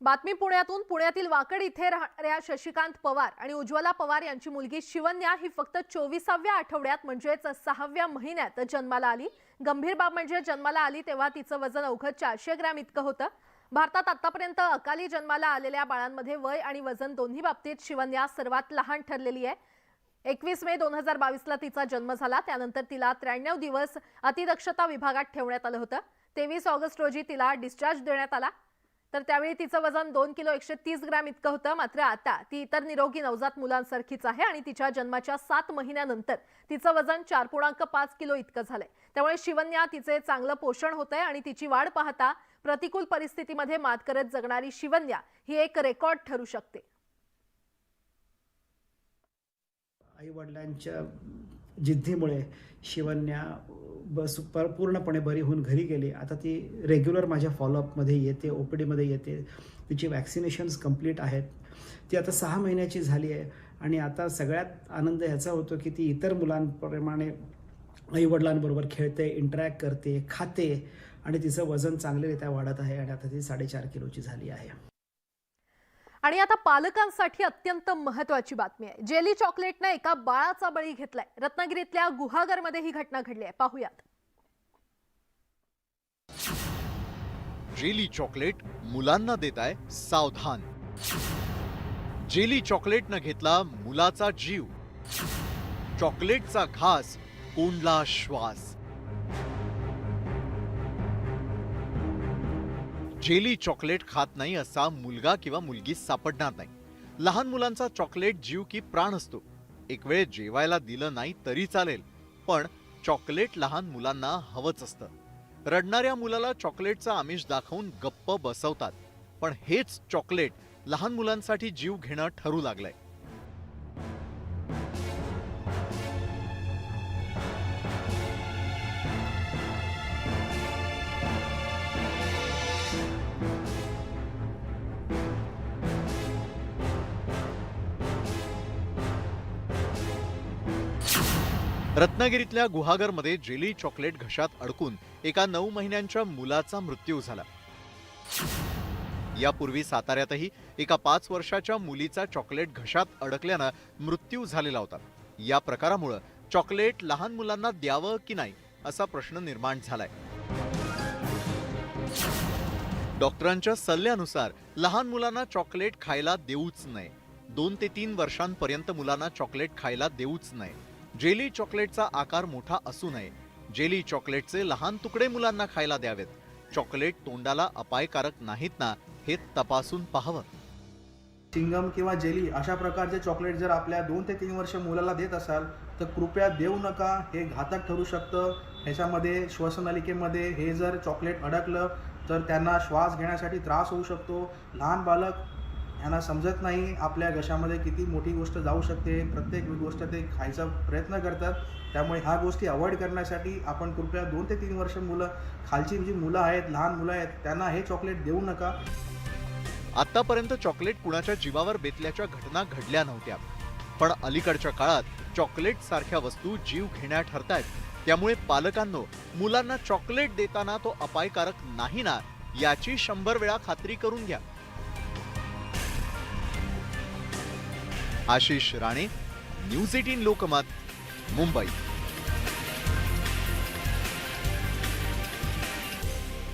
बातमी पुण्यातून। पुण्यातील वाकड इथे राहणाऱ्या शशिकांत पवार आणि उज्ज्वला पवार यांची मुलगी शिवन्या ही फक्त 24व्या आठवड्यात म्हणजेच 6व्या महिन्यात जन्माला आली। गंभीर बाब म्हणजे जन्माला आली तेव्हा तिचं वजन अवघं 400 ग्रॅम इतकं होतं। भारतात आतापर्यंत अकाली जन्माला आलेल्या बाळांमध्ये वय आणि वजन दोन्ही बाबतीत शिवन्या सर्वात लहान ठरलेली आहे। 21 मे 2022 ला तिचा जन्म झाला। त्यानंतर तिला 93 दिवस अतिदक्षता विभागात ठेवण्यात आलं होतं। 23 ऑगस्ट रोजी तिला डिस्चार्ज देण्यात आला। तर त्यावेळी तिचं वजन 2 किलो 130 ग्रॅम इतकं होतं। मात्र आता ती इतर निरोगी नवजात मुलांसारखीच आहे आणि तिच्या जन्माच्या 7 महिन्यानंतर तिचं वजन 4.5 किलो इतकं झालंय। त्यामुळे शिवन्या तिचे चांगलं पोषण होतंय आणि तिची वाढ पाहता प्रतिकूल परिस्थितीमध्ये मात करत जगणारी शिवन्या ही एक रेकॉर्ड ठरू शकते। आई वडिलांच्या जिद्दीमुळे शिवन्या पूर्णपणे बरी होऊन घरी गेली। आता ती रेग्युलर माझ्या फॉलोअपमध्ये येते, ओपीडीमध्ये येते। तिची वॅक्सिनेशन्स कंप्लीट आहेत। ती आता 6 महिन्याची झाली आहे आणि आता सगळ्यात आनंद ह्याचा होतो की ती इतर मुलांप्रमाणे आई वडिलांबरोबर खेळते, इंटरॅक्ट करते, खाते आणि तिचं वजन चांगल्यारीत्या वाढत आहे आणि आता ती 4.5 किलोची झाली आहे। आणि आता पालकांसाठी अत्यंत महत्त्वाची बातमी आहे। जेली चॉकलेटने एका बाळाचा बळी घेतलाय। रत्नागिरीतल्या गुहागरमध्ये ही घटना घडली आहे, पाहूयात। जेली चॉकलेट मुलांना देताय सावधान। जेली चॉकलेटनं घेतला मुलाचा जीव। चॉकलेटचा घास कोंडला श्वास। जेली चॉकलेट खात नाही असा मुलगा किंवा मुलगी सापडणार नाही। लहान मुलांचा चॉकलेट जीव की प्राण असतो। एक वेळ जेवायला दिलं नाही तरी चालेल, पण चॉकलेट लहान मुलांना हवंच असतं। रडणाऱ्या मुलाला चॉकलेटचा आमिष दाखवून गप्प बसवतात, पण हेच चॉकलेट लहान मुलांसाठी जीव घेणं ठरू लागलंय। रत्नागिरीतल्या गुहागरमध्ये जेली चॉकलेट घशात अडकून एका 9 महिन्यांच्या मुलाचा मृत्यू झाला। यापूर्वी साताऱ्यातही एका 5 वर्षाच्या मुलीचा चॉकलेट घशात अडकल्यानं मृत्यू झालेला होता। या प्रकारामुळे चॉकलेट लहान मुलांना द्यावं की नाही असा प्रश्न निर्माण झालाय। डॉक्टरांच्या सल्ल्यानुसार लहान मुलांना चॉकलेट खायला देऊच नये। 2 ते 3 वर्षांपर्यंत मुलांना चॉकलेट खायला देऊच नये। जेली चॉकलेटचा आकार मोठा असू नये। जेली चॉकलेटचे लहान तुकडे मुलांना खायला द्यावेत। चॉकलेट तोंडाला अपायकारक नाहीत ना हे तपासून पाहावं। चिंगम किंवा जेली अशा प्रकारचे चॉकलेट जर आपल्या 2 ते 3 वर्ष मुलाला देत असाल तर कृपया देऊ नका। हे घातक ठरू शकतं। ह्याच्यामध्ये श्वसनलिकेमध्ये हे जर चॉकलेट अडकलं तर त्यांना श्वास घेण्यासाठी त्रास होऊ शकतो। लहान बालक यांना समजत नाही आपल्या घशामध्ये किती मोठी गोष्ट जाऊ शकते। प्रत्येक गोष्ट ते खायचा प्रयत्न करतात। त्यामुळे ह्या गोष्टी अवॉइड करण्यासाठी आपण कृपया 2 ते 3 वर्ष खालची जी मुलं आहेत, लहान मुलं आहेत, त्यांना हे चॉकलेट देऊ नका। आतापर्यंत चॉकलेट कुणाच्या जीवावर बेतल्याच्या घटना घडल्या नव्हत्या, पण अलीकडच्या काळात चॉकलेट सारख्या वस्तू जीव घेण्या ठरतायत। त्यामुळे पालकांनो, मुलांना चॉकलेट देताना तो अपायकारक नाही ना याची 100 वेळा खात्री करून घ्या। आशिष राणे, न्यूज 18 लोकमत, मुंबई।